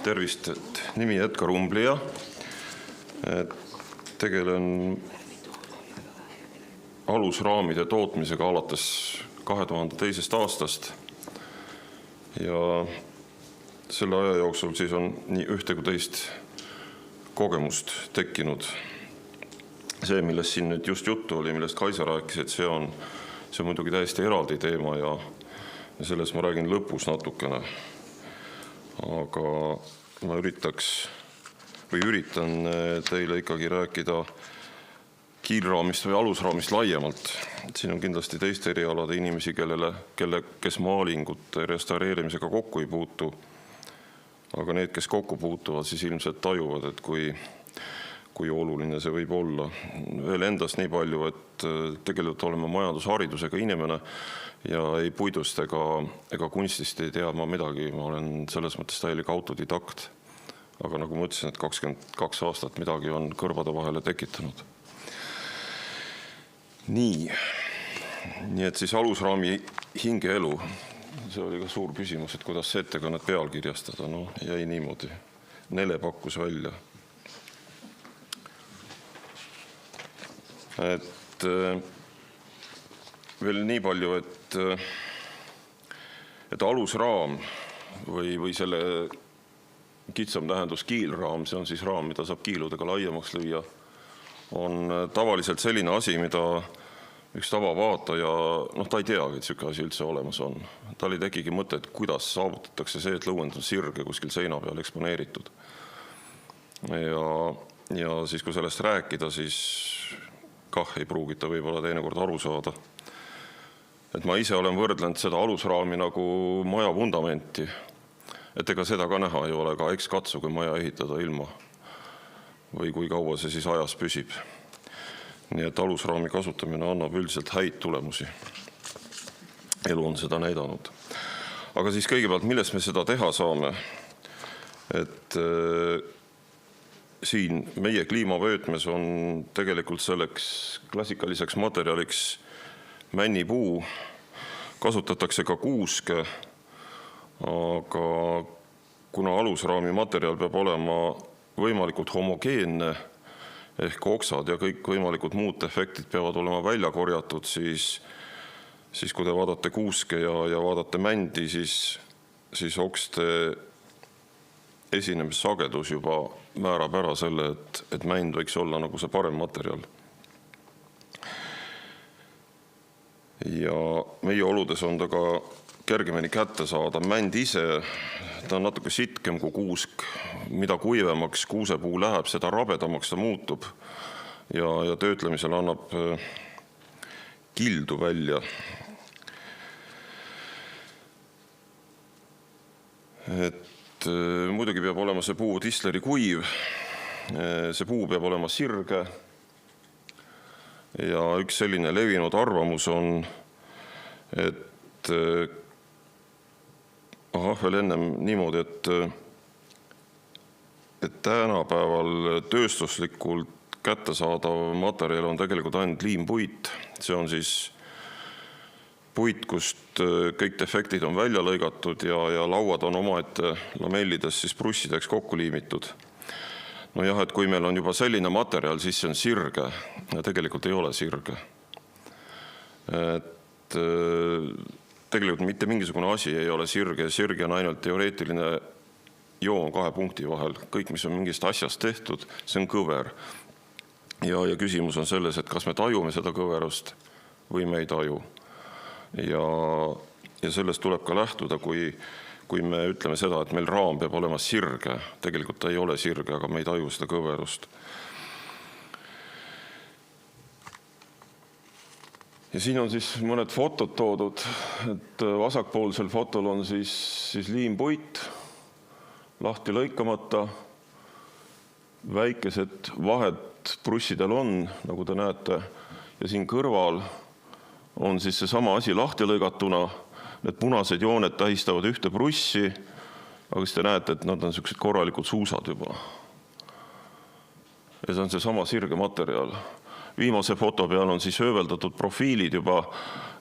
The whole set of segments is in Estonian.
Tervist, nimi Edgar Umblija. Tegelen alusraamide tootmisega alates 2002. aastast ja selle aja jooksul siis on nii ühte kui teist kogemust tekkinud. See, millest siin nüüd just juttu oli, millest Kaisa rääkis, et see on muidugi täiesti eraldi teema ja sellest ma räägin lõpus natukene. Aga ma üritan teile ikkagi rääkida kiilraamist või alusraamist laiemalt. Siin on kindlasti teiste erialade inimesi, kes maalingute restaureerimisega kokku ei puutu. Aga need, kes kokku puutuvad, siis ilmselt tajuvad, et kui oluline see võib olla. Veel endast nii palju, et tegelikult oleme majandusharidusega inimene ja ei puidust ega kunstist ei tea ma midagi. Ma olen selles mõttes täielik autodidakt. Aga nagu ma ütlesin, et 22 aastat midagi on kõrvade vahele tekitanud. Nii et siis alusraami hingeelu. See oli ka suur küsimus, et kuidas see ettekannet pealkirjastada. No, jäi niimoodi. Nele pakkus välja. Et veel nii palju, et alusraam või selle kitsam tähendus kiilraam, see on siis raam, mida saab kiiludega laiemaks lüüa, on tavaliselt selline asi, mida üks tavavaataja, ta ei teagi, et selline asi üldse olemas on. Tal ei tekigi mõte, et kuidas saavutatakse see, et lõuend on sirge kuskil seina peal eksponeeritud. Ja siis, kui sellest rääkida, siis ei pruugita võib-olla teinekord aru saada. Et ma ise olen võrdlenud seda alusraami nagu maja vundamenti. Et ega seda ka näha ei ole, ka eks katsuge maja ehitada ilma. Või kui kaua see siis ajas püsib. Nii et alusraami kasutamine annab üldiselt häid tulemusi. Elu on seda näidanud. Aga siis kõigepealt, millest me seda teha saame? Et siin meie kliimavöötmes on tegelikult selleks klassikaliseks materjaliks männipuu. Kasutatakse ka kuuske, aga kuna alusraami materjal peab olema võimalikult homogeenne, ehk oksad ja kõik võimalikud muud efektid peavad olema välja korjatud, siis kui te vaadate kuuske ja vaadate mändi, siis okste esinemissagedus juba määrab ära selle, et mänd võiks olla nagu see parem materjal. Ja meie oludes on ta ka kergemini kätte saada. Mänd ise, ta on natuke sitkem kui kuusk. Mida kuivemaks kuusepuu läheb, seda rabedamaks ta muutub ja töötlemisel annab kildu välja. Et muidugi peab olema see puu tisleri kuiv, see puu peab olema sirge ja üks selline levinud arvamus on, et veel ennem niimoodi, et tänapäeval tööstuslikult kättesaadav materjal on tegelikult ainult liimpuit. See on siis puit, kust kõik defektid on välja lõigatud ja lauad on omaette lamellides siis prussideks kokku liimitud. No jah, et kui meil on juba selline materjal, siis see on sirge ja tegelikult ei ole sirge. Et tegelikult mitte mingisugune asi ei ole sirge. Sirge on ainult teoreetiline joon kahe punkti vahel. Kõik, mis on mingist asjast tehtud, see on kõver. Ja küsimus on selles, et kas me tajume seda kõverust või me ei taju. Ja sellest tuleb ka lähtuda, kui me ütleme seda, et meil raam peab olema sirge. Tegelikult ta ei ole sirge, aga me ei taju seda kõverust. Ja siin on siis mõned fotod toodud, et vasakpoolsel fotol on siis liimpuit, lahti lõikamata, väikesed vahed prussidel on, nagu te näete, ja siin kõrval on siis see sama asi lahti lõigatuna. Need punased jooned tähistavad ühte prussi, aga siis te näete, et nad on sellised korralikud suusad juba. Ja see on see sama sirge materjal. Viimase foto peal on siis hööveldatud profiilid juba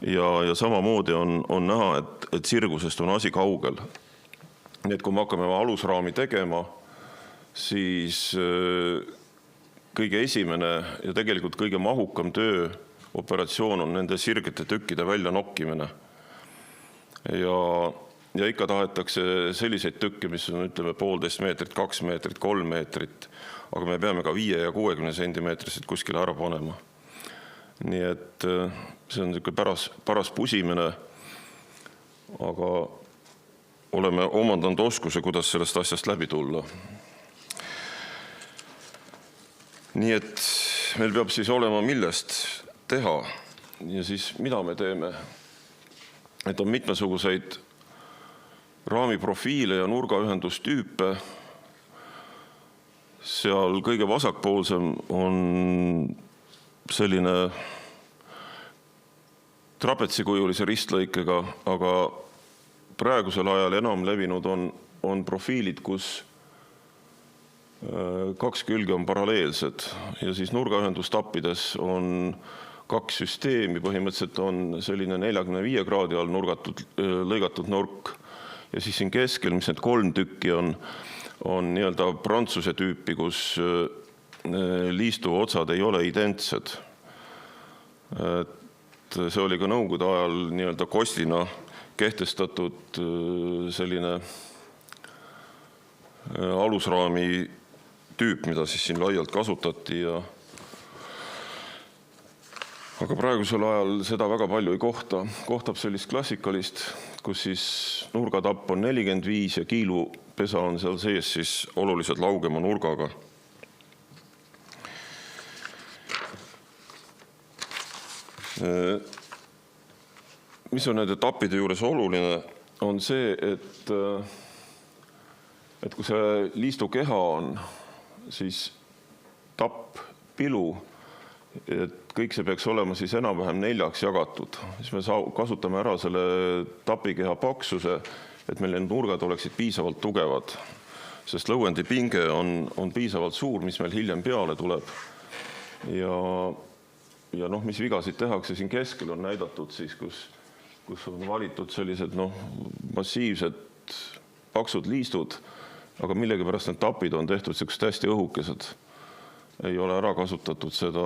ja samamoodi on näha, et sirgusest on asi kaugel. Nii et kui me hakkame alusraami tegema, siis kõige esimene ja tegelikult kõige mahukam töö operatsioon on nende sirgete tükkide välja nokkimine. Ja ikka tahetakse selliseid tükke, mis on, ütleme, 1,5 meetrit, 2 meetrit, 3 meetrit, aga me peame ka 5 ja 60 sentimeetrisid kuskile ära panema. Nii et see on paras pusimine, aga oleme omandanud oskuse, kuidas sellest asjast läbi tulla. Nii et meil peab siis olema millest teha ja siis mida me teeme. Et on mitmesuguseid raamiprofiile ja nurgaühendustüüpe. Seal kõige vasakpoolsem on selline trapetsikujulise ristlõikega, aga praegusel ajal enam levinud on profiilid, kus 2 külge on paralleelsed ja siis nurgaühendustappides on 2 süsteemi, põhimõtteliselt on selline 45 kraadi all lõigatud nurk ja siis siin keskel, mis need 3 tükki on nii-öelda prantsuse tüüpi, kus liistu otsad ei ole identsed. Et see oli ka nõukogude ajal nii-öelda kostina kehtestatud selline alusraami tüüp, mida siis siin laialt kasutati. Aga praegusel ajal seda väga palju ei kohtab sellist klassikalist, kus siis nurgatapp on 45 ja kiilupesa on seal sees siis oluliselt laugema nurgaga. Mis on nende tappide juures oluline, on see, et kui see liistu keha on, siis tapp, pilu, et kõik see peaks olema siis enam-vähem 4 jagatud. Siis me kasutame ära selle tapikeha paksuse, et meil need nurgad oleksid piisavalt tugevad, sest lõuendi pinge on piisavalt suur, mis meil hiljem peale tuleb. Ja mis vigasid tehakse siin keskel on näidatud siis, kus on valitud sellised massiivsed paksud liistud, aga millegipärast need tapid on tehtud sellised hästi õhukesed. Ei ole ära kasutatud seda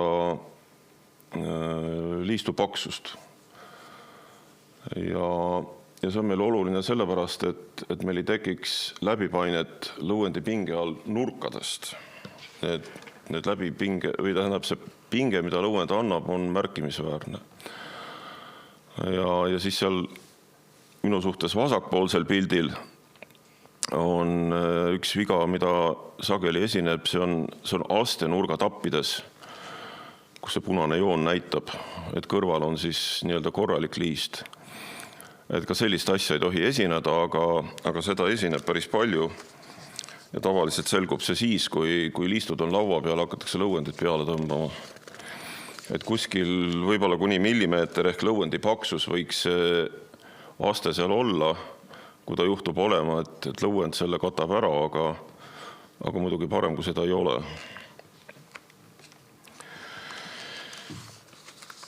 liistu paksust. Ja see on meil oluline sellepärast, et meil ei tekiks läbipainet lõuendi pinge all nurkadest. Need läbipinge, või tähendab see pinge, mida lõuend annab, on märkimisväärne. Ja siis seal minu suhtes vasakpoolsel pildil on üks viga, mida sageli esineb, see on aste nurgatappides, kus see punane joon näitab, et kõrval on siis nii-öelda korralik liist. Et ka sellist asja ei tohi esineda, aga seda esineb päris palju ja tavaliselt selgub see siis, kui liistud on laua peal, hakatakse lõuendit peale tõmbama. Et kuskil võib-olla kuni millimeeter ehk lõuendi paksus võiks see aste seal olla, kui ta juhtub olema, et lõuend selle katab ära, aga muidugi parem, kui seda ei ole.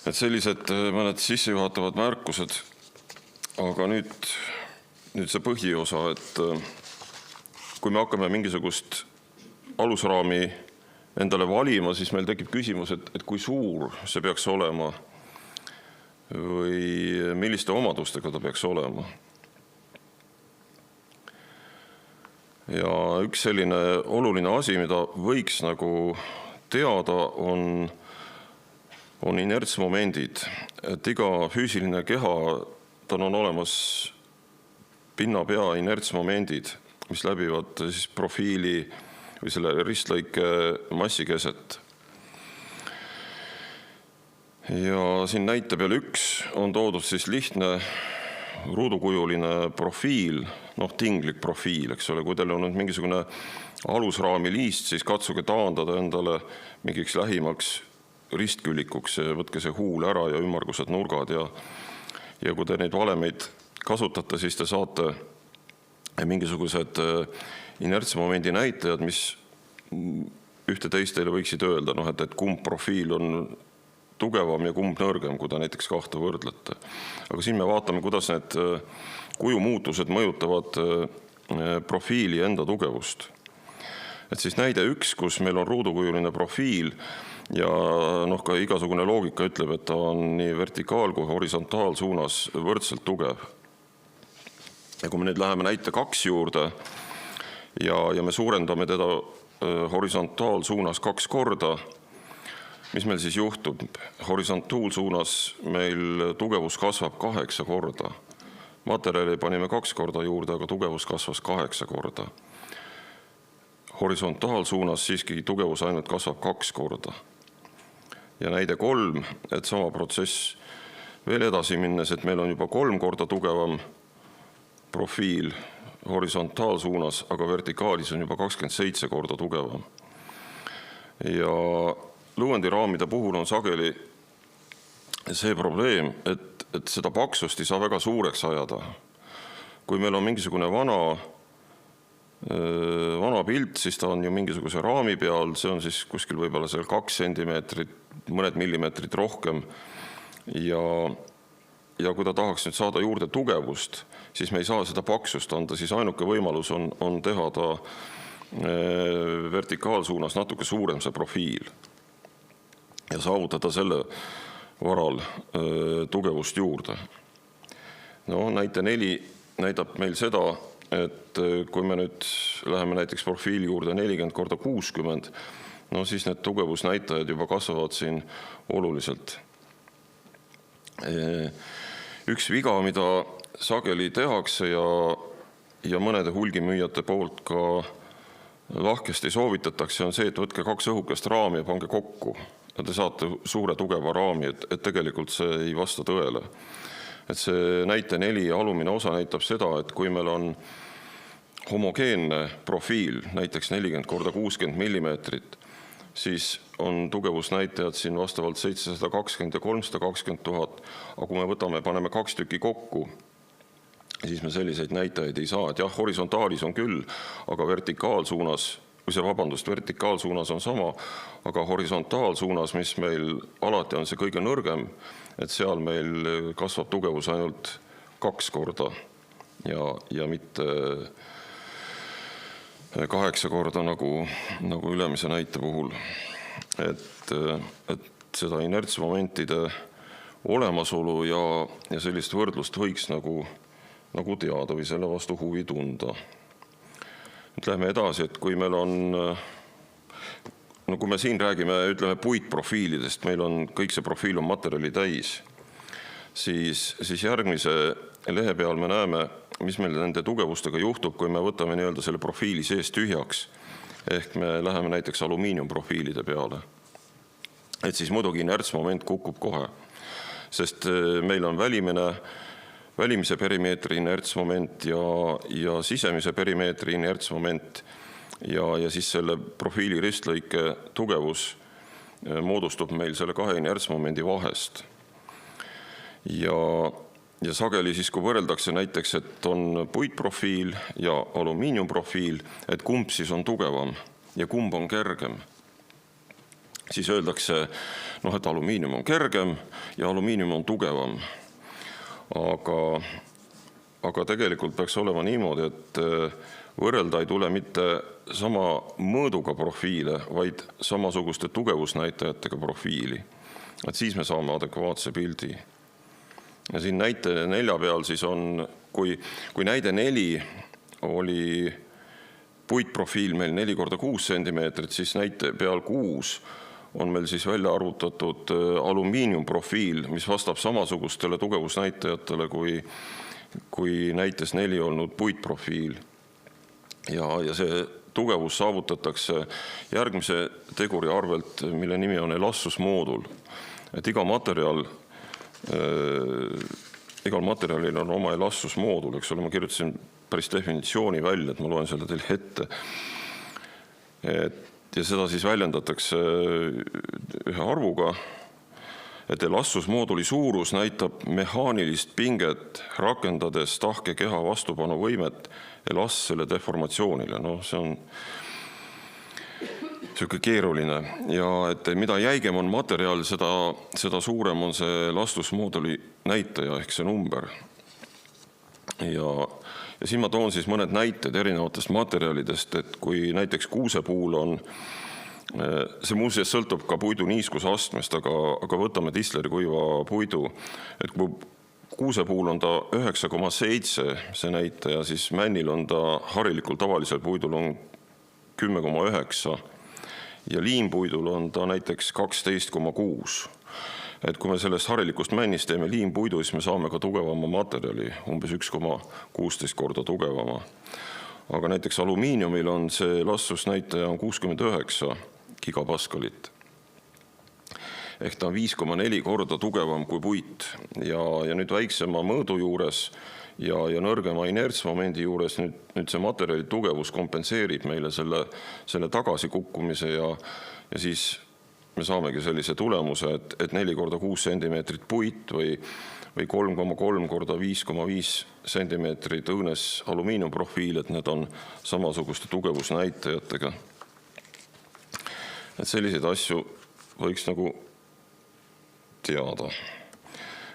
Et sellised mõned sissejuhatavad märkused, aga nüüd see põhiosa, et kui me hakkame mingisugust alusraami endale valima, siis meil tekib küsimus, et kui suur see peaks olema või milliste omadustega ta peaks olema. Ja üks selline oluline asi, mida võiks nagu teada, on inertsmomendid. Et iga füüsiline keha, tal on olemas pinnapea inertsmomendid, mis läbivad siis profiili või selle ristlõike massikeset. Ja siin näite peal üks on toodud siis lihtne ruudukujuline profiil, tinglik profiil, eks ole, kui teil on mingisugune alusraami liist, siis katsuge taandada endale mingiks lähimaks ristküllikuks, võtke see huul ära ja ümmargused nurgad ja kui te neid valemeid kasutate, siis te saate mingisugused inertsmomendi näitajad, mis ühte teist teile võiksid öelda, et kumb profiil on tugevam ja kumb nõrgem, kui ta näiteks kahte võrdlete. Aga siin me vaatame, kuidas need kujumuutused mõjutavad profiili enda tugevust. Et siis näide 1, kus meil on ruudukujuline profiil ja ka igasugune loogika ütleb, et ta on nii vertikaal- kui horisontaalsuunas võrdselt tugev. Ja kui me nüüd läheme näite 2 juurde ja me suurendame teda horisontaalsuunas 2 korda, mis meil siis juhtub? Horisontaalsuunas meil tugevus kasvab 8 korda. Materjali panime 2 korda juurde, aga tugevus kasvas 8 korda. Horisontaalsuunas siiski tugevus ainult kasvab 2 korda. Ja näide 3, et sama protsess veel edasi minnes, et meil on juba 3 korda tugevam profiil horisontaalsuunas, aga vertikaalis on juba 27 korda tugevam. Ja lõuendiraamide puhul on sageli see probleem, et seda paksust ei saa väga suureks ajada. Kui meil on mingisugune vana pilt, siis ta on ju mingisuguse raami peal, see on siis kuskil võib-olla seal 2 sentimeetrit, mõned millimeetrid rohkem. Ja kui ta tahaks nüüd saada juurde tugevust, siis me ei saa seda paksust anda, siis ainuke võimalus on teha ta vertikaalsuunas natuke suurem see profiil ja saavutada selle varal tugevust juurde. Näite 4 näitab meil seda, et kui me nüüd läheme näiteks profiili juurde 40x60, siis need tugevusnäitajad juba kasvavad siin oluliselt. Üks viga, mida sageli tehakse ja mõnede hulgimüüjate poolt ka lahkesti soovitatakse, on see, et võtke 2 õhukest raami ja pange kokku. Ja te saate suure tugeva raami, et tegelikult see ei vasta tõele. Et see näite 4 alumine osa näitab seda, et kui meil on homogeenne profiil, näiteks 40x60 millimeetrit, siis on tugevusnäitajad siin vastavalt 720 ja 320 000, aga kui me paneme 2 tükki kokku, siis me selliseid näitajaid ei saa. Et jah, horisontaalis on küll, aga vertikaalsuunas on sama, aga horisontaalsuunas, mis meil alati on see kõige nõrgem, et seal meil kasvab tugevus ainult 2 korda ja mitte 8 korda nagu ülemise näite puhul. Et seda inertsmomentide olemasolu ja sellist võrdlust võiks nagu teada või selle vastu huvi tunda. Nüüd lähme edasi, et kui meil on, kui me siin räägime, ütleme puitprofiilidest, meil on kõik see profiil on materjali täis, siis järgmise lehe peal me näeme, mis meil nende tugevustega juhtub, kui me võtame nii-öelda selle profiili sees tühjaks, ehk me läheme näiteks alumiiniumprofiilide peale. Et siis muidugi inertsmoment kukub kohe, sest meil on välimise perimeetri inertsmoment ja sisemise perimeetri inertsmoment ja siis selle profiili ristlõike tugevus moodustub meil selle 2 inertsmomendi vahest. Ja sageli siis, kui võrreldakse näiteks, et on puitprofiil ja alumiiniumprofiil, et kumb siis on tugevam ja kumb on kergem, siis öeldakse, et alumiinium on kergem ja alumiinium on tugevam. Aga tegelikult peaks olema niimoodi, et võrrelda ei tule mitte sama mõõduga profiile, vaid samasuguste tugevusnäitajatega profiili. Et siis me saame adekvaatse pildi. Ja siin näite 4 peal siis on, kui näide 4 oli puitprofiil meil 4x6 sentimeetrit, siis näite peal 6 on meil siis välja arvutatud alumiiniumprofiil, mis vastab samasugustele tugevusnäitajatele kui näites 4 olnud puitprofiil. Ja see tugevus saavutatakse järgmise teguri arvelt, mille nimi on elastsusmoodul. Et igal materjalil on oma elastsusmoodul, eks ole, ma kirjutasin päris definitsiooni välja, et ma loen selle teile ette. Ja seda siis väljendatakse ühe arvuga, et elastsusmooduli suurus näitab mehaanilist pinget rakendades tahke keha vastupanu võimet elastsele deformatsioonile. See on selline keeruline ja et mida jäigem on materjal, seda suurem on see elastusmooduli näitaja ehk see number. Ja siin ma toon siis mõned näited erinevatest materjalidest, et kui näiteks kuuse puhul on, see muuseas sõltub ka puidu niiskusastmest, aga võtame Tistleri kuiva puidu, et kui kuuse puhul on ta 9,7 see näitaja, siis männil on ta harilikul tavalisel puidul on 10,9 ja liimpuidul on ta näiteks 12,6. Et kui me sellest harilikust männist teeme liimpuidu, siis me saame ka tugevama materjali, umbes 1,16 korda tugevama. Aga näiteks alumiiniumil on see lastusnäitaja on 69 gigapaskalit. Ehk ta on 5,4 korda tugevam kui puit. Ja nüüd väiksema mõõdu juures ja nõrgema inertsmomendi juures nüüd see materjali tugevus kompenseerib meile selle tagasikukkumise ja siis me saamegi sellise tulemuse, et 4 korda 6 sentimeetrit puit või 3,3 korda 5,5 sentimeetrit õõnes alumiiniumprofiil, et need on samasuguste tugevusnäitajatega. Et selliseid asju võiks nagu teada.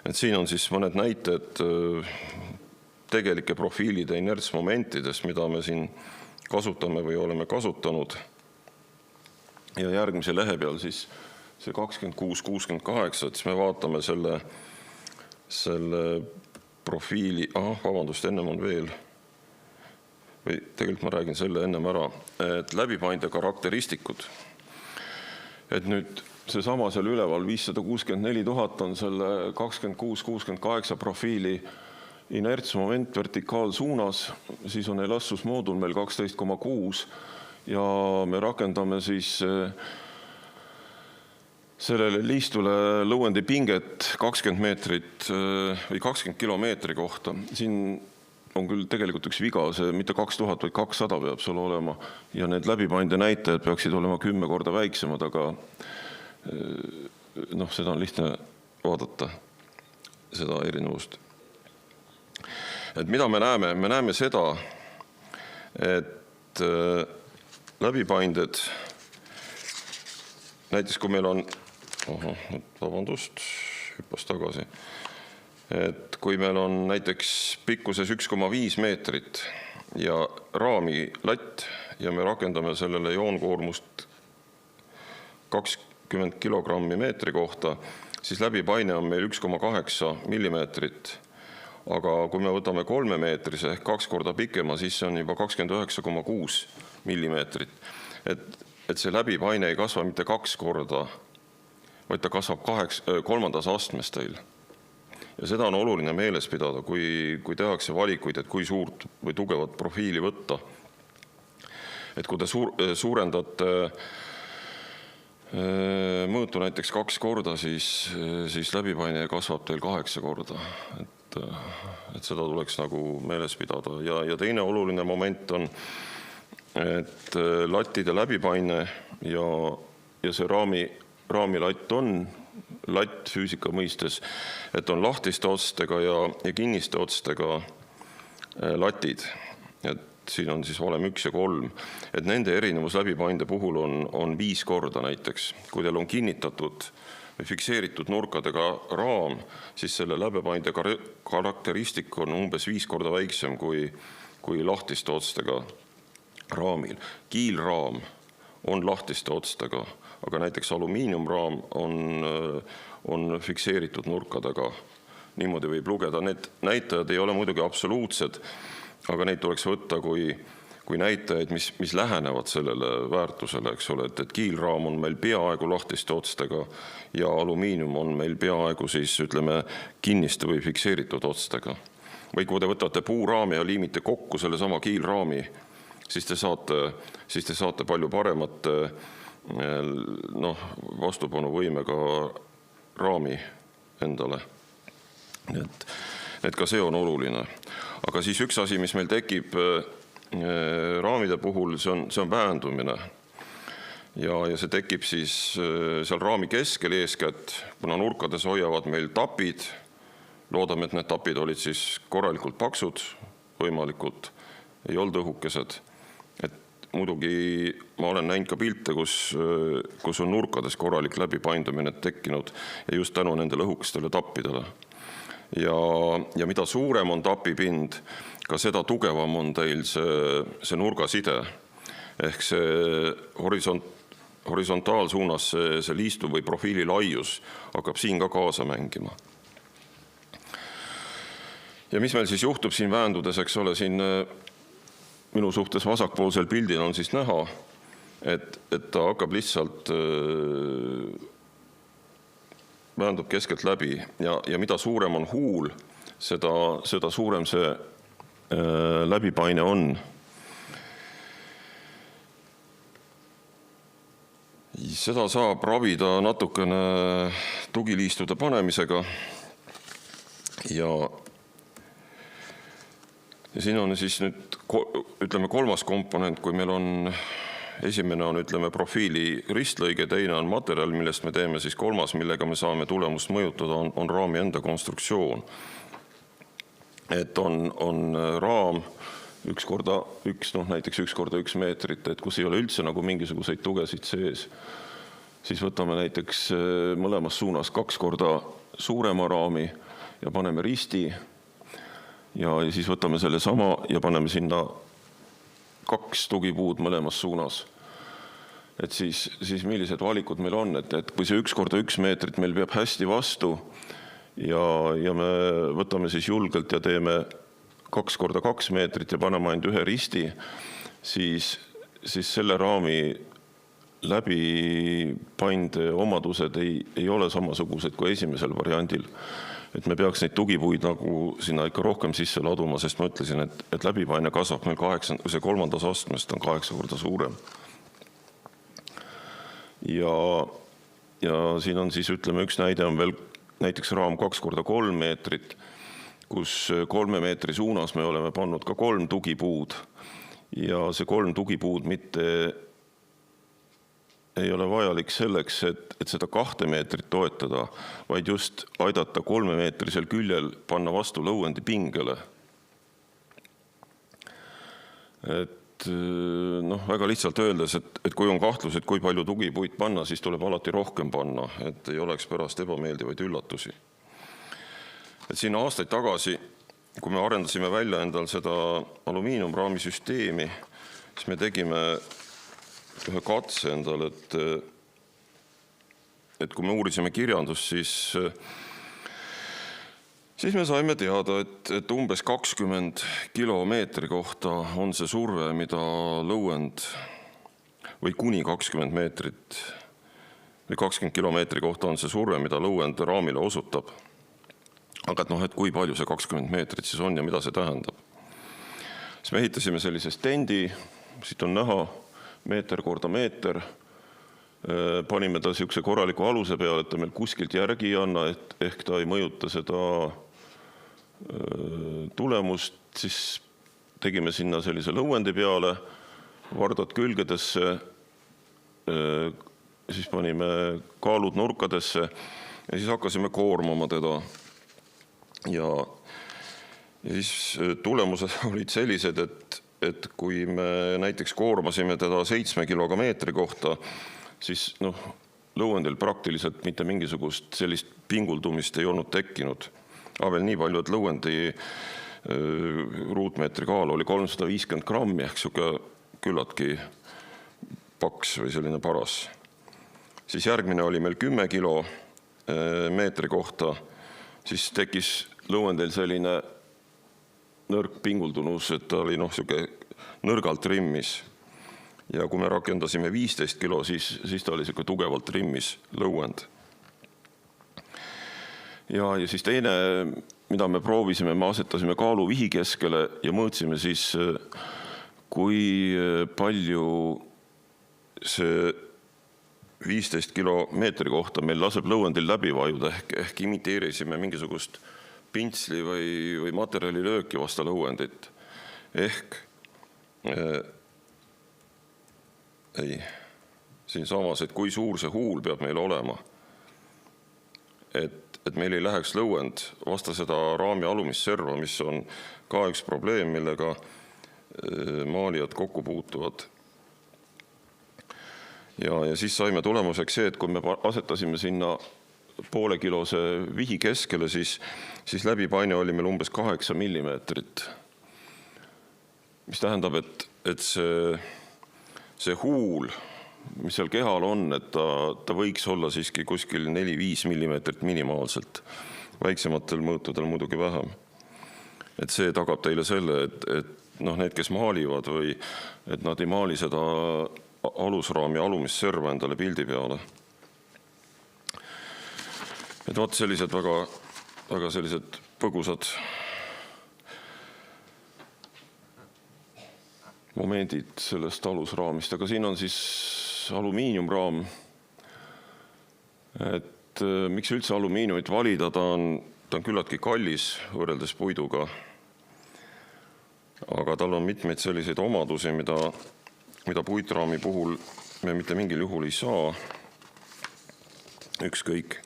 Et siin on siis mõned näited tegelike profiilide inertsmomentidest, mida me siin kasutame või oleme kasutanud. Ja järgmise lehe peal siis see 26-68, et siis me vaatame selle profiili, ennem on veel, või tegelikult ma räägin selle ennem ära, et läbipainde karakteristikud. Et nüüd seesama seal üleval 564 000 on selle 26-68 profiili inertsmoment vertikaalsuunas, siis on elastsusmoodul meil 12,6 ja me rakendame siis sellele liistule lõuendi pinget 20 meetrit või 20 kilomeetri kohta. Siin on küll tegelikult üks viga, see mitte 2000, vaid 200 peab sul olema ja need läbipainde näitajad peaksid olema 10 korda väiksemad, aga seda on lihtne vaadata, seda erinevust. Et mida me näeme? Me näeme seda, et läbipainded, näiteks kui meil on, hüppas tagasi, et kui meil on näiteks pikkuses 1,5 meetrit ja raami latt ja me rakendame sellele joonkoormust 20 kilogrammi meetri kohta, siis läbipaine on meil 1,8 millimeetrit. Aga kui me võtame 3 meetrise ehk 2 korda pikema, siis see on juba 29,6 millimeetrit. Et see läbipaine ei kasva mitte 2 korda, vaid ta kasvab 3. astmes teil. Ja seda on oluline meeles pidada, kui tehakse valikuid, et kui suurt või tugevat profiili võtta. Et kui te suurendate mõõtu näiteks 2 korda, siis läbipaine kasvab teil 8 korda. Et seda tuleks nagu meeles pidada. Ja teine oluline moment on, et lattide läbipaine ja see raamilatt on latt füüsika mõistes, et on lahtiste otstega ja kinniste otstega latid. Et siin on siis valem 1 ja 3. Et nende erinevus läbipainde puhul on 5 korda näiteks. Kui teil on kinnitatud või fikseeritud nurkadega raam, siis selle läbipainde karakteristik on umbes 5 korda väiksem kui lahtiste otstega raamil. Kiilraam on lahtiste otstega, aga näiteks alumiiniumraam on fikseeritud nurkadega. Niimoodi võib lugeda. Need näitajad ei ole muidugi absoluutsed, aga neid tuleks võtta kui näitajaid, mis lähenevad sellele väärtusele, eks ole, et kiilraam on meil peaaegu lahtiste otstega ja alumiinium on meil peaaegu siis, ütleme, kinniste või fikseeritud otstega. Või kui te võtate puuraami ja liimite kokku selle sama kiilraami, siis te saate palju paremat vastupanuvõimega raami endale. Et ka see on oluline. Aga siis üks asi, mis meil tekib raamide puhul, see on väändumine. Ja see tekib siis seal raami keskel eeskätt, kuna nurkades hoiavad meil tapid. Loodame, et need tapid olid siis korralikult paksud, võimalikult, ei olnud õhukesed. Et muidugi ma olen näinud ka pilte, kus on nurkades korralik läbipaindumine tekkinud ja just tänu nendele õhukestele tappidele. ja mida suurem on tapipind, ka seda tugevam on teil see nurgaside. Ehk see horisontaalsuunas see liistu või profiili laius hakkab siin ka kaasa mängima. Ja mis meil siis juhtub siin väändudes, eks ole, siin minu suhtes vasakpoolsel pildil on siis näha, et ta hakkab lihtsalt väandub keskelt läbi ja mida suurem on huul, seda suurem see läbipaine on. Seda saab ravida natukene tugiliistude panemisega ja siin on siis nüüd, ütleme, kolmas komponent, kui meil on, esimene on, ütleme, profiili ristlõige, teine on materjal, millest me teeme siis kolmas, millega me saame tulemust mõjutada, on raami enda konstruktsioon. Et on raam näiteks 1 korda 1 meetrit, et kus ei ole üldse nagu mingisuguseid tugesid sees. Siis võtame näiteks mõlemas suunas 2 korda suurema raami ja paneme risti ja siis võtame selle sama ja paneme sinna 2 tugipuud mõlemas suunas. Et siis millised valikud meil on, et kui see 1 korda 1 meetrit meil peab hästi vastu ja me võtame siis julgelt ja teeme 2 korda 2 meetrit ja paneme ainult ühe risti, siis selle raami läbipainde omadused ei ole samasugused kui esimesel variandil. Et me peaks neid tugipuid nagu sinna ikka rohkem sisse laduma, sest ma ütlesin, et läbipaine kasvab meil 3. astmest on 8 korda suurem. Ja siin on siis, ütleme, üks näide on veel näiteks raam 2 korda 3 meetrit, kus 3 meetri suunas me oleme pannud ka 3 tugipuud ja see 3 tugipuud mitte ei ole vajalik selleks, et seda 2 meetrit toetada, vaid just aidata 3-meetrisel küljel panna vastu lõuendi pingele. Et väga lihtsalt öeldes, et kui on kahtlus, et kui palju tugipuid panna, siis tuleb alati rohkem panna, et ei oleks pärast ebameeldivaid üllatusi. Et siin aastaid tagasi, kui me arendasime välja endal seda alumiiniumraamisüsteemi, siis me tegime ühe katse endal, et kui me uurisime kirjandust, siis me saime teada, et umbes 20 kilomeetri kohta on see surve, mida lõuend või kuni 20 meetrit või 20 kilomeetri kohta on see surve, mida lõuend raamile osutab. Aga et kui palju see 20 meetrit siis on ja mida see tähendab. Siis me ehitasime sellise stendi, siit on näha, meeter korda meeter, panime ta siukse korraliku aluse peale, et ta meil kuskilt järgi ei anna, ehk ta ei mõjuta seda tulemust, siis tegime sinna sellise lõuendi peale, vardad külgedesse, siis panime kaalud nurkadesse ja siis hakkasime koormama teda. Ja siis tulemused olid sellised, et kui me näiteks koormasime teda 7 kiloga meetri kohta, siis lõuendil praktiliselt mitte mingisugust sellist pinguldumist ei olnud tekkinud. Aga veel nii palju, et lõuendi ruutmeetri kaal oli 350 grammi, ehk siuke küllatki paks või selline paras. Siis järgmine oli meil 10 kilo meetri kohta, siis tekkis lõuendil selline nõrk pinguldunus, et ta oli siuke nõrgalt rimmis. Ja kui me rakendasime 15 kilo, siis ta oli siuke tugevalt rimmis lõuend. Ja siis teine, mida me proovisime, me asetasime kaalu vihi keskele ja mõõtsime siis, kui palju see 15 kilomeetri kohta meil laseb lõuendil läbi vajuda, ehk imiteerisime mingisugust pintsli või materjali lööki vasta lõuendit. Ehk siin samas, et kui suur see huul peab meil olema, et meil ei läheks lõuend vasta seda raami alumist serva, mis on ka üks probleem, millega maalijad kokku puutuvad. Ja siis saime tulemuseks see, et kui me asetasime sinna poolekilose vihi keskele, siis läbipaine oli meil umbes 8 millimeetrit. Mis tähendab, et see huul, mis seal kehal on, et ta võiks olla siiski kuskil 4-5 millimeetrit minimaalselt. Väiksematel mõõtudel muidugi vähem. Et see tagab teile selle, et need, kes maalivad või et nad ei maali seda alusraami alumist serva endale pildi peale. Et vaat sellised väga sellised põgusad momendid sellest alusraamist, aga siin on siis alumiiniumraam. Et miks üldse alumiiniumit valida, ta on küllaltki kallis võrreldes puiduga. Aga tal on mitmeid selliseid omadusi, mida puitraami puhul me mitte mingil juhul ei saa. Ükskõik,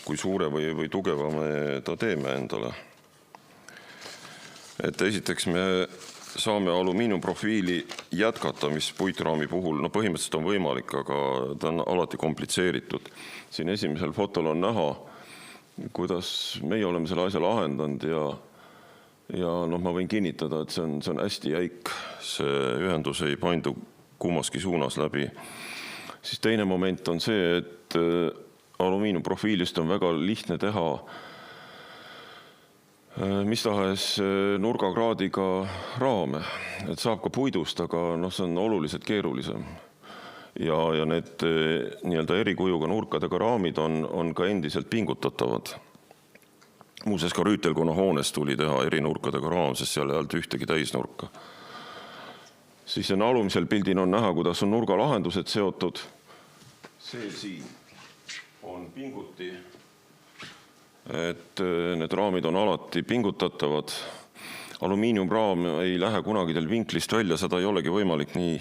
kui suure või tugeva me ta teeme endale. Et esiteks me saame alumiiniumprofiili jätkata, mis puitraami puhul põhimõtteliselt on võimalik, aga ta on alati komplitseeritud. Siin esimesel fotol on näha, kuidas meie oleme selle asja lahendanud ja ma võin kinnitada, et see on hästi jäik. See ühendus ei paindu kummaski suunas läbi. Siis teine moment on see, et alumiiniumprofiilist on väga lihtne teha mis tahes nurgakraadiga raame. Et saab ka puidust, aga see on oluliselt keerulisem. Ja need nii-öelda erikujuga nurkadega raamid on ka endiselt pingutatavad. Muuseas ka Rüütelkonna hoones tuli teha eri nurkadega raam, sest seal ei olnud ühtegi täisnurka. Siis on alumisel pildil on näha, kuidas on nurgalahendused seotud. See siin on pinguti, et need raamid on alati pingutatavad. Alumiiniumraam ei lähe kunagi teil vinklist välja, seda ei olegi võimalik nii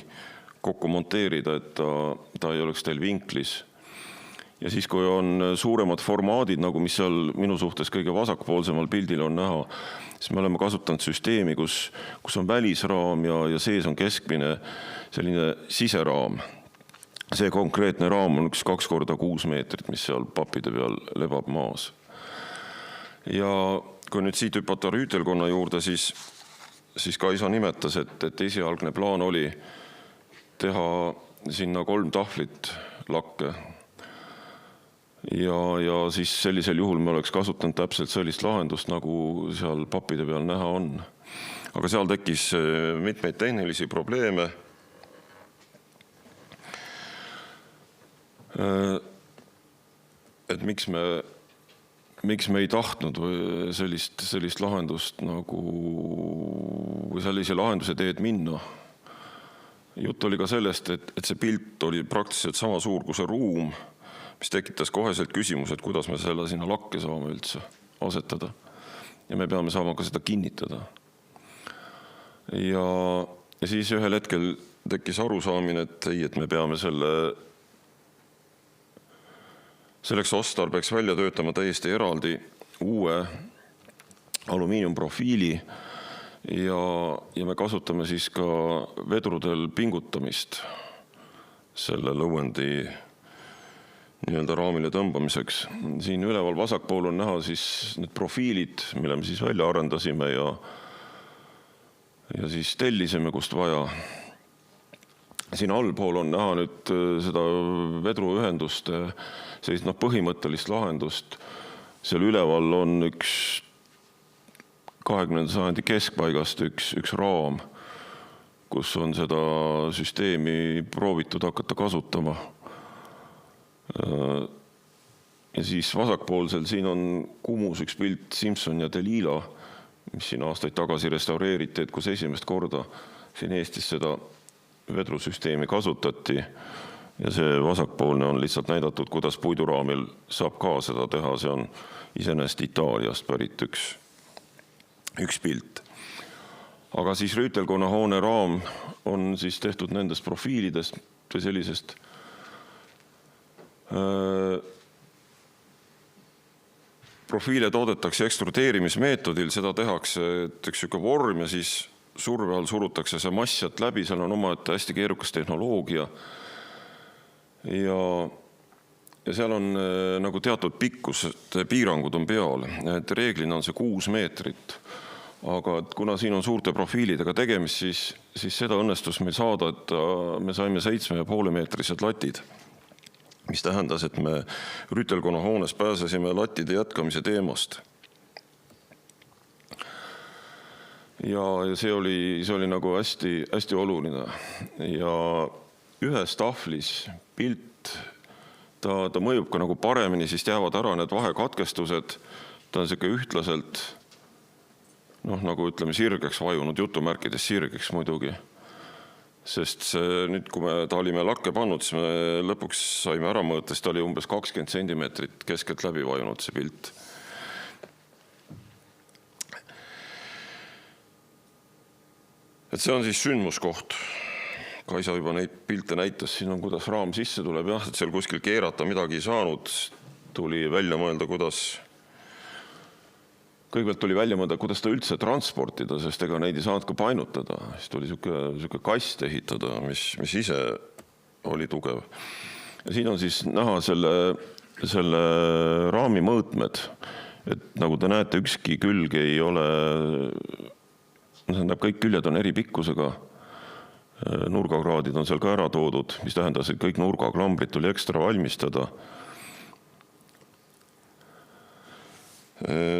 kokku monteerida, et ta ei oleks teil vinklis. Ja siis, kui on suuremad formaadid, nagu mis seal minu suhtes kõige vasakpoolsemal pildil on näha, siis me oleme kasutanud süsteemi, kus on välisraam ja sees on keskmine selline siseraam. See konkreetne raam on 2x6 meetrit, mis seal pappide peal lebab maas. Ja kui nüüd siit hüpata Rüütelkonna juurde, siis Kaisa nimetas, et esialgne plaan oli teha sinna 3 tahvlit lakke. Ja siis sellisel juhul me oleks kasutanud täpselt sellist lahendust, nagu seal pappide peal näha on. Aga seal tekkis mitmeid tehnilisi probleeme. Et miks me ei tahtnud sellist lahendust või sellise lahenduse teed minna. Jutt oli ka sellest, et see pilt oli praktiliselt sama suur kui see ruum, mis tekitas koheselt küsimus, et kuidas me selle sinna lakke saame üldse asetada. Ja me peame saama ka seda kinnitada. Ja siis ühel hetkel tekkis arusaamine, et me peame selleks otstarbeks välja töötama täiesti eraldi uue alumiiniumprofiili ja me kasutame siis ka vedrudel pingutamist selle lõuendi nii-öelda raamile tõmbamiseks. Siin üleval vasakpool on näha siis need profiilid, mille me siis välja arendasime ja siis tellisime, kust vaja. Siin allpool on näha nüüd seda vedruühendust, sellist põhimõttelist lahendust. Seal üleval on üks 20. sajandi keskpaigast üks raam, kus on seda süsteemi proovitud hakata kasutama. Ja siis vasakpoolsel siin on Kumus üks pilt Simson ja Delila, mis siin aastaid tagasi restaureeriti, et kus esimest korda siin Eestis seda vedrusüsteemi kasutati. Ja see vasakpoolne on lihtsalt näidatud, kuidas puiduraamil saab ka seda teha. See on iseenesest Itaaliast pärit üks pilt. Aga siis Rüütelkonna hoone raam on siis tehtud nendest profiilidest või sellisest profiile toodetakse ekstrudeerimismeetodil, seda tehakse üks vorm ja siis surve all surutakse see mass sealt läbi, seal on omaette hästi keerukas tehnoloogia. Ja seal on nagu teatud pikkused piirangud on peal, et reeglina on see 6 meetrit. Aga kuna siin on suurte profiilidega tegemist, siis seda õnnestus meil saada, et me saime 7,5 meetrised latid, mis tähendas, et me Rüütelkonna hoones pääsesime latide jätkamise teemast. Ja see oli nagu hästi oluline. Ja ühes tahvlis pilt, ta mõjub ka nagu paremini, siis jäävad ära need vahekatkestused, ta on selline ühtlaselt, nagu ütleme, sirgeks vajunud, jutumärkides sirgeks muidugi. Sest nüüd, kui ta olime lakke pannud, siis me lõpuks saime ära mõõta, siis ta oli umbes 20 sentimeetrit keskelt läbi vajunud see pilt. Et see on siis sündmuskoht. Kaisa juba neid pilte näitas, siin on, kuidas raam sisse tuleb. Jah, et seal kuskil keerata midagi ei saanud. Tuli välja mõelda, kõigepealt tuli välja mõelda, kuidas ta üldse transportida, sest ega neid ei saanud ka painutada. Siis tuli selline kast ehitada, mis ise oli tugev. Ja siin on siis näha selle raami mõõtmed. Et nagu te näete, ükski külg ei ole, kõik küljed on eri pikkusega. Nurgakraadid on seal ka ära toodud, mis tähendas, et kõik nurgaklambrid tuli ekstra valmistada.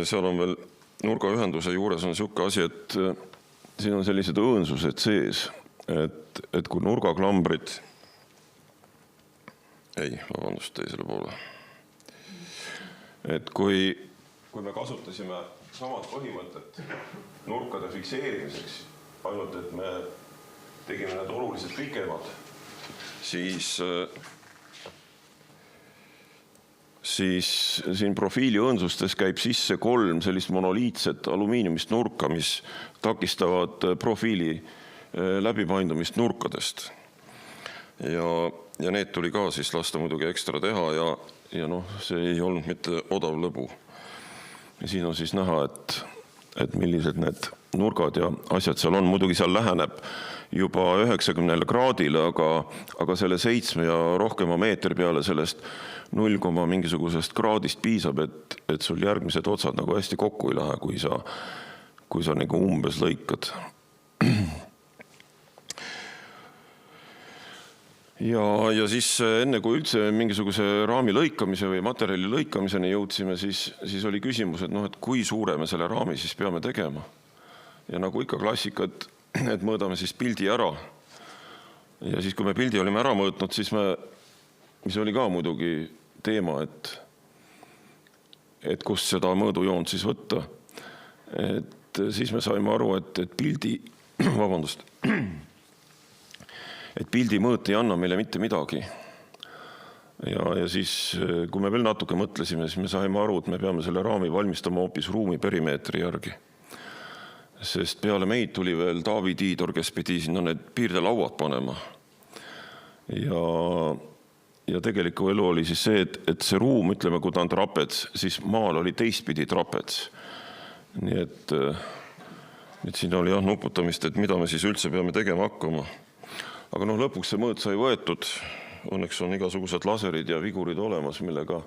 Seal on veel nurgaühenduse juures on selline asi, et siin on sellised õõnsused sees, et kui nurgaklambrid, teisele poole. Et kui me kasutasime samad põhimõtted nurkade fikseerimiseks, ainult et me tegime need oluliselt pikemad, siis siin profiili õõnsustes käib sisse 3 sellist monoliitset alumiiniumist nurka, mis takistavad profiili läbipaindumist nurkadest. Ja need tuli ka siis lasta muidugi ekstra teha ja see ei olnud mitte odav lõbu. Ja siin on siis näha, et millised need nurgad ja asjad seal on. Muidugi seal läheneb juba 90 kraadile, aga selle 7 ja rohkema meetri peale sellest 0, mingisugusest kraadist piisab, et sul järgmised otsad nagu hästi kokku ei lähe, kui sa nagu umbes lõikad. Ja siis enne kui üldse mingisuguse raami lõikamise või materjali lõikamiseni jõudsime, siis oli küsimus, et kui suure me selle raami siis peame tegema. Ja nagu ikka klassikad, et mõõdame siis pildi ära. Ja siis, kui me pildi olime ära mõõtnud, siis mis oli ka muidugi teema, et kust seda mõõdujoont siis võtta. Et siis me saime aru, et pildi mõõt ei anna meile mitte midagi. Ja siis, kui me veel natuke mõtlesime, siis me saime aru, et me peame selle raami valmistama hoopis ruumi perimeetri järgi. Sest peale meid tuli veel Taavi Tiidor, kes pidi sinna need piirdelauad panema. Ja tegeliku elu oli siis see, et see ruum, ütleme, kui ta on trapets, siis maal oli teistpidi trapets. Nii et siin oli nuputamist, et mida me siis üldse peame tegema hakkama. Aga lõpuks see mõõt sai võetud. Õnneks on igasugused laserid ja vigurid olemas, millega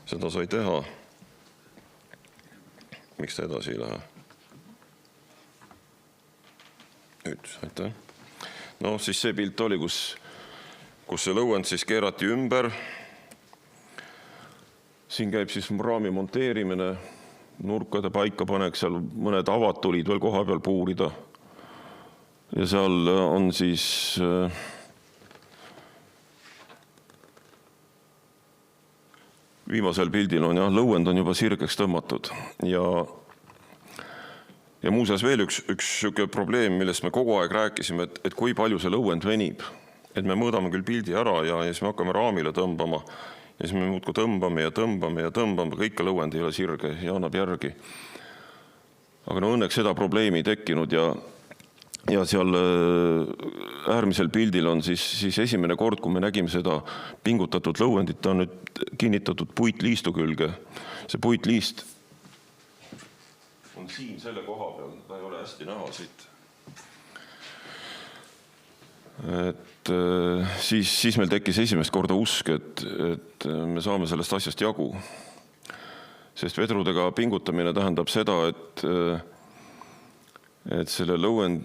seda sai teha. Miks ta edasi ei lähe? Nüüd, aitäh. Siis see pilt oli, kus see lõuend siis keerati ümber. Siin käib siis raami monteerimine, nurkade paika panek, seal mõned avad tulid veel koha peal puurida. Ja seal on siis viimasel pildil on lõuend on juba sirgeks tõmmatud. Ja muuseas veel üks selline probleem, millest me kogu aeg rääkisime, et kui palju see lõuend venib. Et me mõõdame küll pildi ära ja siis me hakkame raamile tõmbama. Ja siis me muudkui tõmbame ja tõmbame ja tõmbame, kõike lõuend ei ole sirge ja annab järgi. Aga õnneks seda probleemi ei tekkinud ja seal äärmisel pildil on siis esimene kord, kui me nägime seda pingutatud lõuendit, ta on nüüd kinnitatud puitliistu külge. See puitliist on siin selle koha peal, ta ei ole hästi näha siit. et siis meil tekkis esimest korda usk, et me saame sellest asjast jagu. Sest vedrudega pingutamine tähendab seda, et selle lõuend,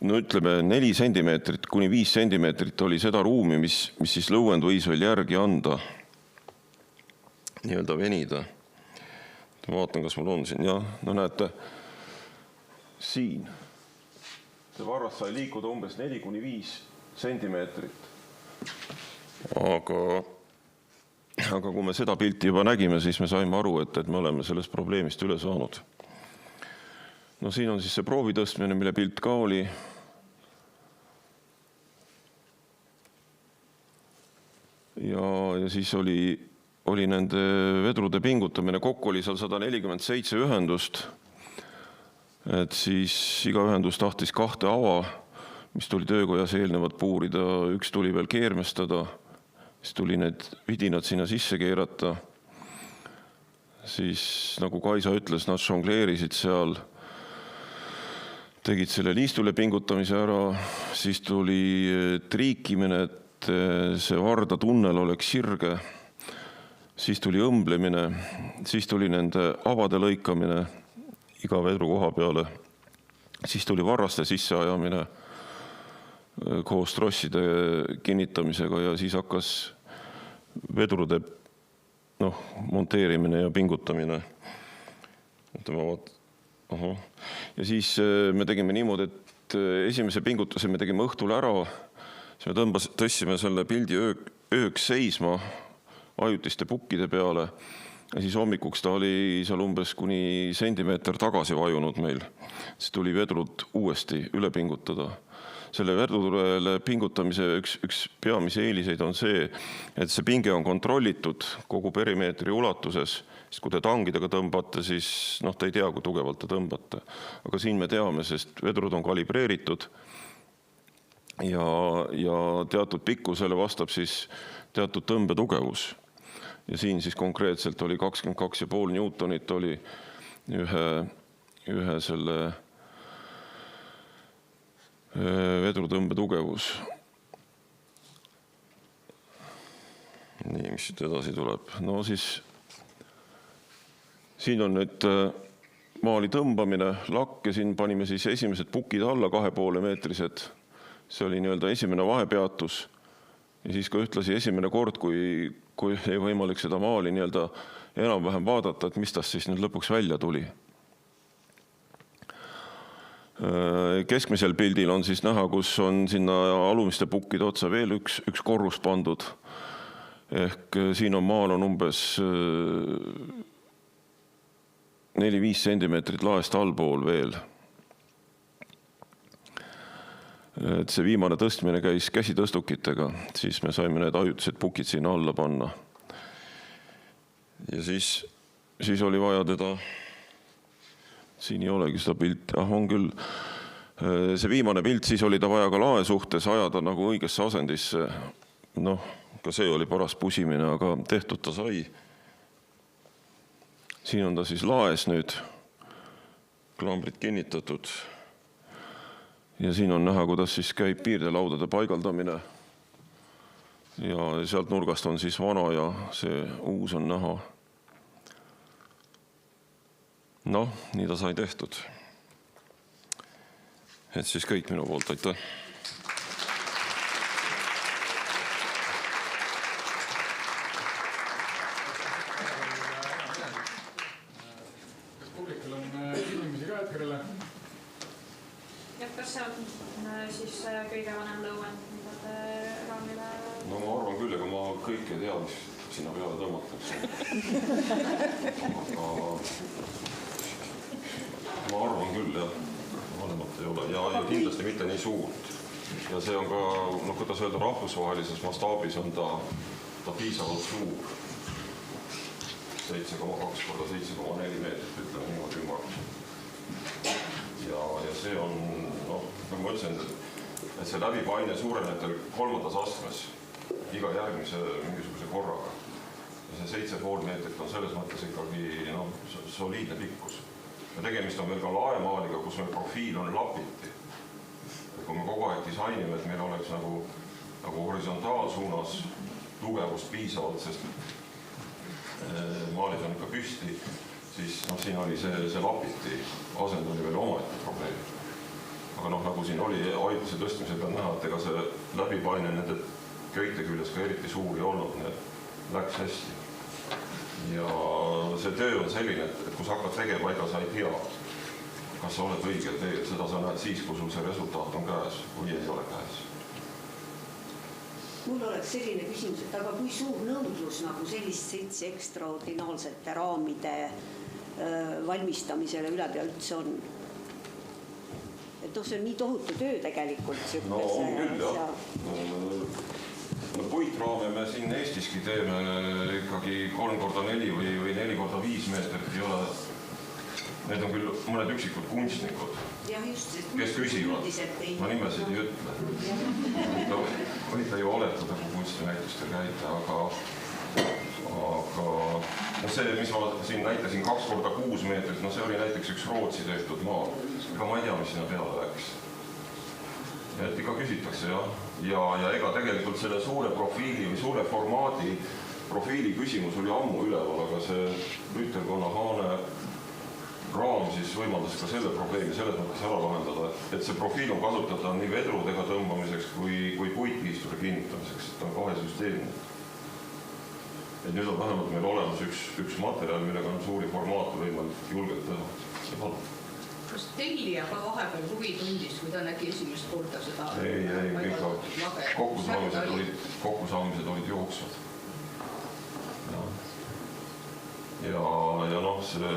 no ütleme 4 sentimeetrit kuni 5 sentimeetrit oli seda ruumi, mis siis lõuend võis veel järgi anda, nii-öelda venida. Ma vaatan, kas mul on siin, jah, no näete, siin see varras sai liikuda umbes 4 kuni 5 sentimeetrit. Aga kui me seda pilti juba nägime, siis me saime aru, et me oleme sellest probleemist üle saanud. No siin on siis see proovi tõstmine, mille pilt ka oli. Ja siis oli nende vedrude pingutamine. Kokku oli seal 147 ühendust. Et siis iga ühendus tahtis 2 ava, mis tuli töökojas eelnevat puurida. Üks tuli veel keermestada, siis tuli need vidinad sinna sisse keerata. Siis, nagu Kaisa ütles, nad žongleerisid seal, tegid selle liistule pingutamise ära, siis tuli triikimine, et see varda tunnel oleks sirge, siis tuli õmblemine, siis tuli nende avade lõikamine iga vedru koha peale, siis tuli varraste sisseajamine koos trosside kinnitamisega ja siis hakkas vedrude monteerimine ja pingutamine. Ja siis me tegime niimoodi, et esimese pingutuse me tegime õhtul ära, siis me tõstsime selle pildi ööks seisma ajutiste pukkide peale ja siis hommikuks ta oli seal umbes kuni sentimeeter tagasi vajunud meil. Siis tuli vedrud uuesti üle pingutada. Selle vedrudele pingutamise üks peamise eeliseid on see, et see pinge on kontrollitud kogu perimeetri ulatuses. Siis kui te tangidega tõmbate, siis te ei tea, kui tugevalt te tõmbate. Aga siin me teame, sest vedrud on kalibreeritud ja teatud pikkusele vastab siis teatud tõmbetugevus. Ja siin siis konkreetselt oli 22,5 newtonit oli ühe selle vedrutõmbe tugevus. Nii, mis siit edasi tuleb? No siis siin on nüüd maali tõmbamine, lakk ja siin panime siis esimesed pukid alla 2,5 meetrised. See oli nii-öelda esimene vahepeatus. Ja siis ka ühtlasi esimene kord, kui ei võimalik seda maali nii-öelda enam-vähem vaadata, et mis tast siis nüüd lõpuks välja tuli. Keskmisel pildil on siis näha, kus on sinna alumiste pukkide otsa veel üks korrus pandud. Ehk siin on maal on umbes 4-5 sentimeetrit laest allpool veel. Et see viimane tõstmine käis käsitõstukitega, siis me saime need ajutised pukid sinna alla panna. Ja siis oli vaja teda, siin ei olegi seda pilti, on küll, see viimane pilt, siis oli ta vaja ka lae suhtes ajada nagu õigesse asendisse. Ka see oli paras pusimine, aga tehtud ta sai. Siin on ta siis laes nüüd, klambrid kinnitatud. Ja siin on näha, kuidas siis käib piirdelaudade paigaldamine. Ja sealt nurgast on siis vana ja see uus on näha. Nii ta sai tehtud. Et siis kõik minu poolt, aitäh. Kas publikul on inimesi ka hetkerele? Kas see on siis kõige vanem lõuend, mida te raamile... Ma arvan küll, ega ma kõik ei tea, mis sinna peale tõmmatakse. Ma arvan küll, jah. Vanemat ei ole. Ja kindlasti mitte nii suurt. Ja see on ka, kuidas öelda, rahvusvahelises mastaabis on ta piisavalt suur. 7,2 korda 7,4 meetrit, ütleme niimoodi ümmargus. Ja see on, nagu ma ütlesin, et see läbipaine suureneb 3. astmes iga järgmise mingisuguse korraga. Ja see 7,5 meetrit on selles mõttes ikkagi soliidne pikkus. Ja tegemist on veel ka laemaaliga, kus meil profiil on lapiti. kui me kogu aeg disainime, et meil oleks nagu horisontaalsuunas tugevust piisavalt, sest maalis on ikka püsti, siis siin oli see lapiti asend oli veel omaette probleem. Aga nagu siin oli aituse tõstmise peal näha, et ega see läbipaine nende köite küljes ka eriti suur ei olnud, läks hästi. Ja see töö on selline, et kui sa hakkad tegema, ega sa ei tea, kas sa oled õigel teel, seda sa näed siis, kui sul see resultaat on käes või ei ole käes. Mul oleks selline küsimus, et aga kui suur nõudlus nagu sellist ekstraordinaalsete raamide valmistamisele ülepea üldse on? Et see on nii tohutu töö tegelikult. No on küll, jah. Puitraame me siin Eestiski teeme ikkagi 3x4 või 4x5 meetrit ei ole. Need on küll mõned üksikud kunstnikud, kes küsivad. Ma nimesid ei ütle. Võite ju oletada, kui kunstinäitustel käite, aga see, mis ma siin näitasin 2x6 meetrit, see oli näiteks üks Rootsi tehtud maal. Ega ma ei tea, mis sinna peale läks. Et ikka küsitakse, jah. Ja ega tegelikult selle suure profiili või suure formaadi profiili küsimus oli ammu üleval, aga see Rüütelkonna Haane raam siis võimaldas ka selle probleemi selles mõttes ära lahendada, et see profiil on kasutatav nii vedrudega tõmbamiseks kui puitkiisture kinnitamiseks, et on kahe süsteemne. Et nüüd on vähemalt meil olemas üks materjal, millega on suuri formaate võimalik julgelt teha. Ja palun. Kas tellija ka vahepeal huvi tundis, kui ta nägi esimest korda seda? Ei, kokkusaamised olid jooksvad. Ja see...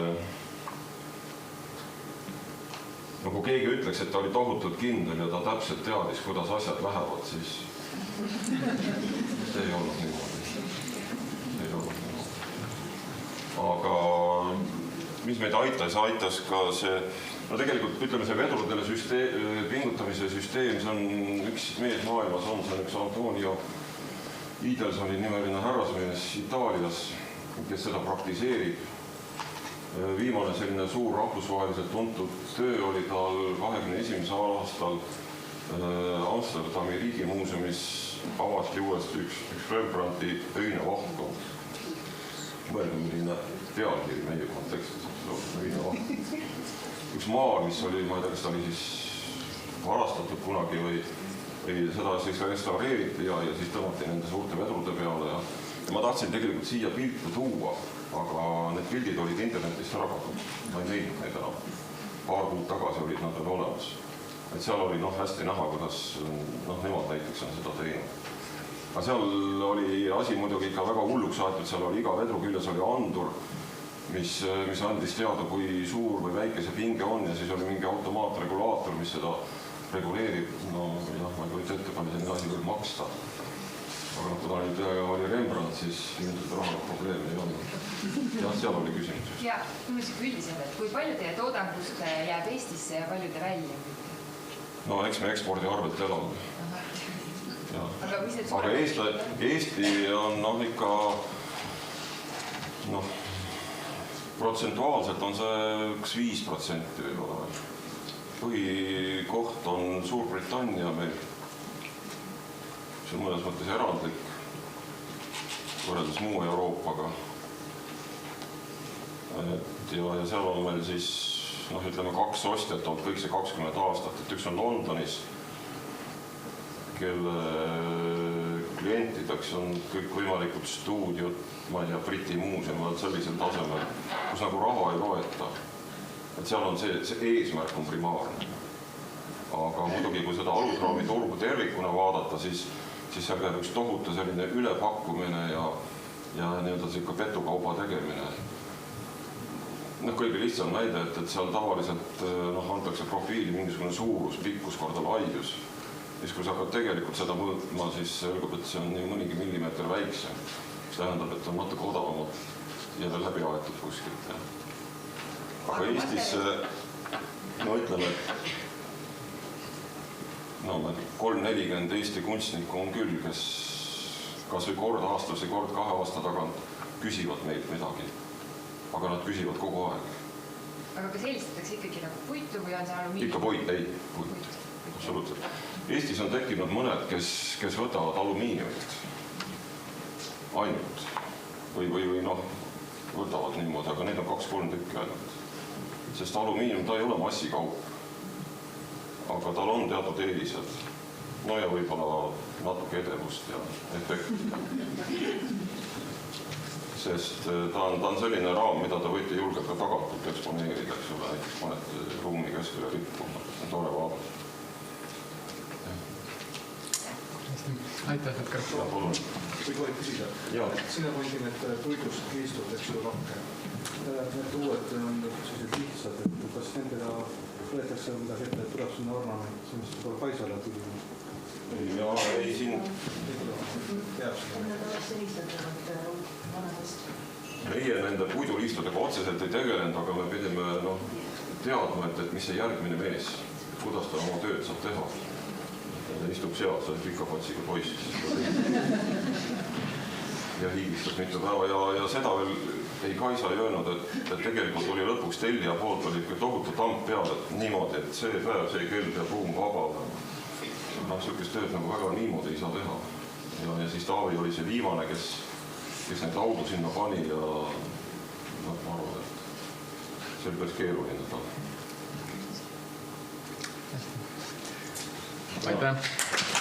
Kui keegi ütleks, et ta oli tohutult kindel ja ta täpselt teadis, kuidas asjad lähevad, siis see ei olnud niimoodi. Aga mis meid aitas ka see, tegelikult ütleme see vedrudele pingutamise süsteem, see on üks mees maailmas on, see on üks Antonio Idelsoni nimeline härrasmees Itaalias, kes seda praktiseerib. Viimane selline suur rahvusvaheliselt tuntud töö oli tal 21. aastal Amsterdami riigimuuseumis avasti uuesti üks Rembrandti öine vahtkond. Mõelge, milline pealkiri meie kontekstis, öine vahtkond. Üks maal, mis oli, ma ei tea, kas ta oli siis varastatud kunagi või seda siis restaureeriti ja siis tõmmati nende suurte vedrude peale. Ja ma tahtsin tegelikult siia pilte tuua, aga need pildid olid internetist ära kadunud. Ma ei leidnud neid enam. Paar kuud tagasi olid nad veel olemas. Et seal oli hästi näha, kuidas nemad näiteks on seda teinud. Aga seal oli asi muidugi ikka väga hulluks aetud, seal oli iga vedru küljes oli andur, mis andis teada, kui suur või väike see pinge on ja siis oli mingi automaatregulaator, mis seda reguleerib. Ma ei kujuta ette, palju selline asi võib maksta. Aga kui ta nüüd oli Rembrandt, siis ilmselt raha probleemi ei olnud. Ja seal oli küsimus. Ja, mõislik üldiselt, et kui palju teie toodangust jääb Eestisse ja palju te välja? No eks me ekspordi arvelt elame. Aga Eesti on ikka, protsentuaalselt on see 5% võib-olla. Põhikoht on Suurbritannia meil. See on mõnes mõttes erandlik võrreldes muu Euroopaga. Ja seal on meil siis, ütleme, 2 ostjat on kõik see 20 aastat. Et üks on Londonis, kelle klientideks on kõik võimalikud stuudiod, ma ei tea, Briti muuseumid sellisel tasemel, kus nagu raha ei loeta. Et seal on see eesmärk on primaarne. Aga muidugi, kui seda alusraami turgu tervikuna vaadata, siis seal käib üks tohutu selline ülepakkumine ja nii-öelda petukauba tegemine. Kõige lihtsam näide, et seal tavaliselt antakse profiili mingisugune suurus, pikkus korda laius. Siis kui sa hakkad tegelikult seda mõõtma, siis selgub, et see on nii mõnigi millimeeter väiksem. Mis tähendab, et on natuke odavamalt ja veel läbi aetud kuskilt. Aga Eestis, ütleme, et 3-40 Eesti kunstnikku on küll, kes kas või kord aastas või kord 2 aasta tagant küsivad meilt midagi. Aga nad küsivad kogu aeg. Aga kas eelistatakse ikkagi nagu puitu või on see alumiinium? Ikka puit, ei, puit. absoluutselt. Eestis on tekkinud mõned, kes võtavad alumiiniumit ainult või noh, võtavad niimoodi, aga neid on 2-3 tükki ainult. Sest alumiinium, ta ei ole massikaup, aga tal on teatud eelised. No ja võib-olla natuke edevust ja efekti. Sest ta on selline raam, mida te võite julgelt ka tagantult eksponeerida, eks ole, näiteks panete ruumi keskele rippuma, see on tore vaadata. Aitäh, Edgar. Kui tohib küsida, sina mainisin, et puidust liistud, eks ju, lakke. Need uued on sellised lihtsad, et kas nendega võetakse midagi ette, et tuleb sinna ornament, sellist võib-olla paisale tuli? Ja ei siin... Meie nende puiduliistudega otseselt ei tegelenud, aga me pidime teadma, et mis see järgmine mees, kuidas ta oma tööd saab teha. Istub seal, see pika patsiga poiss. Ja hiigistas mitu päeva ja seda veel ei Kaisa ei öelnud, et tegelikult oli lõpuks tellija poolt oli tohutu tamp peal, et niimoodi, et see päev, see kell peab ruum vaba olema. Sükest tööd nagu väga niimoodi ei saa teha. Ja siis Taavi oli see viimane, kes neid laudu sinna pani ja ma arvan, et see oli päris keeruline tal. Aitäh!